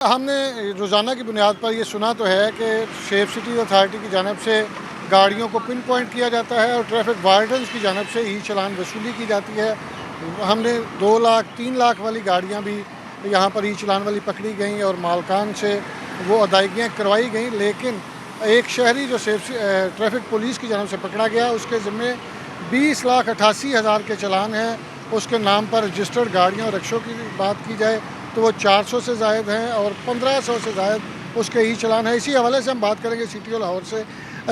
हमने रोज़ाना की बुनियाद पर ये सुना तो है कि सेफ सिटी अथॉरिटी की जानिब से गाड़ियों को पिन पॉइंट किया जाता है और ट्रैफिक वार्डन्स की जानिब से ई चलान वसूली की जाती है। हमने 2 लाख 3 लाख वाली गाड़ियाँ भी यहाँ पर ई चलान वाली पकड़ी गई और मालकान से वो अदायगियाँ करवाई गई, लेकिन एक शहरी जो ट्रैफिक पुलिस की जानिब से पकड़ा गया उसके ज़िम्मे 20,88,000 के चलान हैं। उसके नाम पर रजिस्टर्ड गाड़ियों और रिक्शों की बात की जाए तो वो 400 से ज़ायद हैं और 1500 से ज़ायद उसके ई चलान है। इसी हवाले से हम बात करेंगे सिटी लाहौर से।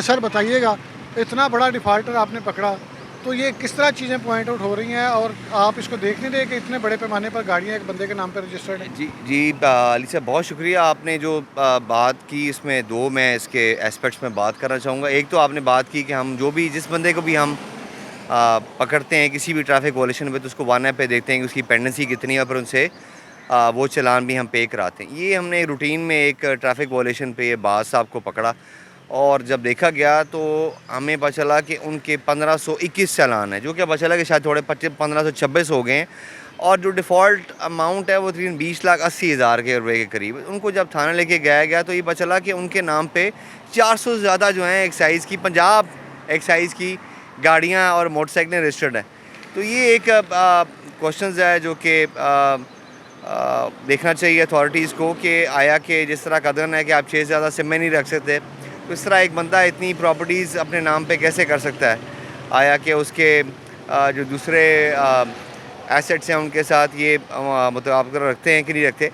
सर बताइएगा, इतना बड़ा डिफ़ाल्टर आपने पकड़ा तो ये किस तरह चीज़ें पॉइंट आउट हो रही हैं और आप इसको देख नहीं रहे कि इतने बड़े पैमाने पर गाड़ियाँ एक बंदे के नाम पर रजिस्टर्ड हैं? जी अली साहब, बहुत शुक्रिया। आपने जो बात की इसमें दो मैं इसके एस्पेक्ट्स में बात करना चाहूँगा। एक तो आपने बात की कि हम जो भी जिस बंदे को भी हम पकड़ते हैं किसी भी ट्रैफिक वायलेशन पे तो उसको 1 ऐप पे देखते हैं कि उसकी पेंडेंसी कितनी है, पर उनसे वो चालान भी हम पे कराते हैं। ये हमने रूटीन में एक ट्रैफिक वायलेशन पे बाज साहब को पकड़ा और जब देखा गया तो हमें पता चला कि उनके 1521 चालान है, जो कि पता चला कि शायद थोड़े 1526 हो गए हैं और जो डिफ़ॉल्ट अमाउंट है वो तकरीबन 20,80,000 के रुपये के करीब। उनको जब थाने लेके गया गया तो ये पता चला कि उनके नाम पे 400 से ज़्यादा जो हैं एक्साइज़ की, पंजाब एक्साइज़ की गाड़ियाँ और मोटरसाइकिलें रजिस्टर्ड हैं। तो ये एक क्वेश्चन है जो कि देखना चाहिए अथॉरिटीज़ को कि आया कि जिस तरह कदम है कि आप 6 से ज़्यादा सिमें नहीं रख सकते, तो इस तरह एक बंदा इतनी प्रॉपर्टीज़ अपने नाम पे कैसे कर सकता है। आया कि उसके जो दूसरे एसेट्स हैं उनके साथ ये मतलब आप रखते हैं कि नहीं रखते।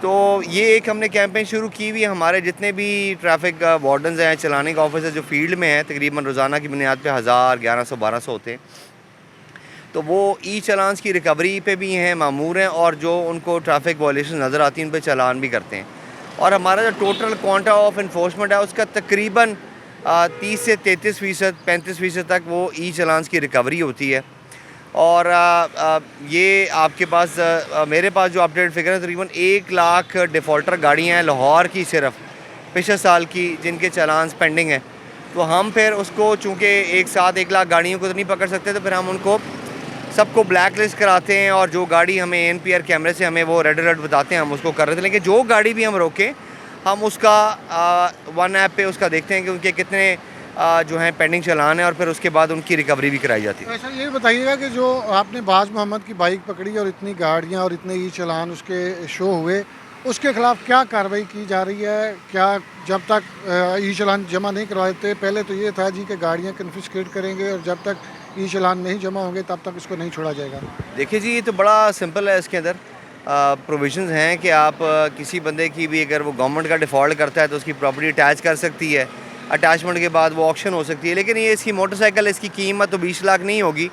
तो ये एक हमने कैंपेन शुरू की हुई है। हमारे जितने भी ट्रैफिक वार्डन्स हैं, चलाने के ऑफिसर जो फील्ड में हैं, तकरीबन रोज़ाना की बुनियाद पे 1000, 1100, 1200 होते हैं। तो वो ई चलान्स की रिकवरी पे भी हैं, मामूर हैं, और जो उनको ट्रैफिक वायलेशन नज़र आती है उन पर चालान भी करते हैं। और हमारा जो टोटल क्वांटा ऑफ इन्फोर्समेंट है उसका तकरीबन 30 से 33%, 35% तक वो ई चलान्स की रिकवरी होती है। और ये आपके पास मेरे पास जो अपडेट फिगर है तकरीबन 1 लाख डिफ़ॉल्टर गाड़ियाँ हैं लाहौर की सिर्फ पिछले साल की, जिनके चालान्स पेंडिंग हैं। तो हम फिर उसको चूँकि एक साथ 1 लाख गाड़ियों को तो नहीं पकड़ सकते, तो फिर हम उनको सबको ब्लैक लिस्ट कराते हैं और जो गाड़ी हमें एनपीआर कैमरे से हमें वो रेड अलर्ट बताते हैं हम उसको कर रहे थे। लेकिन जो गाड़ी भी हम रोकें हम उसका 1 ऐप पे उसका देखते हैं कि उनके कितने जो हैं पेंडिंग चलान है और फिर उसके बाद उनकी रिकवरी भी कराई जाती है। तो सर ये बताइएगा कि जो आपने बाज मोहम्मद की बाइक पकड़ी और इतनी गाड़ियाँ और इतने ई चलान उसके शो हुए, उसके ख़िलाफ़ क्या कार्रवाई की जा रही है? क्या जब तक ई चलान जमा नहीं करवाते, पहले तो ये था जी कि गाड़ियाँ कन्फिस्केट करेंगे और जब तक ई चलान नहीं जमा होंगे तब तक इसको नहीं छोड़ा जाएगा? देखिए जी, ये तो बड़ा सिंपल है। इसके अंदर प्रोविजंस हैं कि आप किसी बंदे की भी अगर वो गवर्नमेंट का डिफ़ॉल्ट करता है तो उसकी प्रॉपर्टी अटैच कर सकती है। अटैचमेंट के बाद वो ऑक्शन हो सकती है। लेकिन ये इसकी मोटरसाइकिल, इसकी कीमत तो 20 लाख नहीं होगी।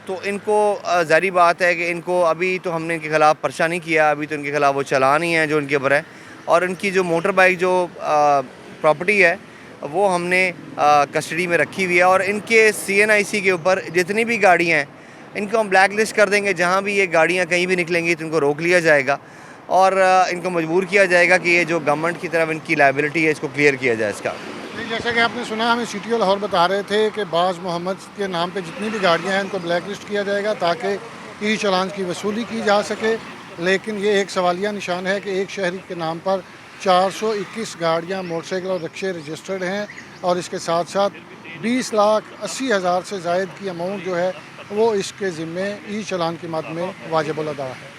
तो इनको ज़ाहिर बात है कि इनको अभी तो हमने इनके ख़िलाफ़ पर्चा नहीं किया, अभी तो इनके ख़िलाफ़ वो चालान ही हैं जो इनके ऊपर है। और इनकी जो मोटर बाइक जो प्रॉपर्टी है वो हमने कस्टडी में रखी हुई है और इनके CNIC के ऊपर जितनी भी गाड़ियाँ हैं इनको हम ब्लैक लिस्ट कर देंगे। जहाँ भी ये गाड़ियाँ कहीं भी निकलेंगी तो इनको रोक लिया जाएगा और इनको मजबूर किया जाएगा कि ये जो गवर्नमेंट की तरफ इनकी लायबिलिटी है इसको क्लियर किया जाए इसका। नहीं, जैसा कि आपने सुना, हमें सिटी लाहौर बता रहे थे कि बाज मोहम्मद के नाम पे जितनी भी गाड़ियां हैं इनको ब्लैक लिस्ट किया जाएगा ताकि ई चलान की वसूली की जा सके। लेकिन ये एक सवालिया निशान है कि एक शहरी के नाम पर 421 गाड़ियाँ, मोटरसाइकिल और रिक्शे रजिस्टर्ड हैं और इसके साथ साथ 20,80,000 से ज़ायद की अमाउंट जो है वो इसके ज़िम्मे ई चलान की मद में वाजिबुल अदा है।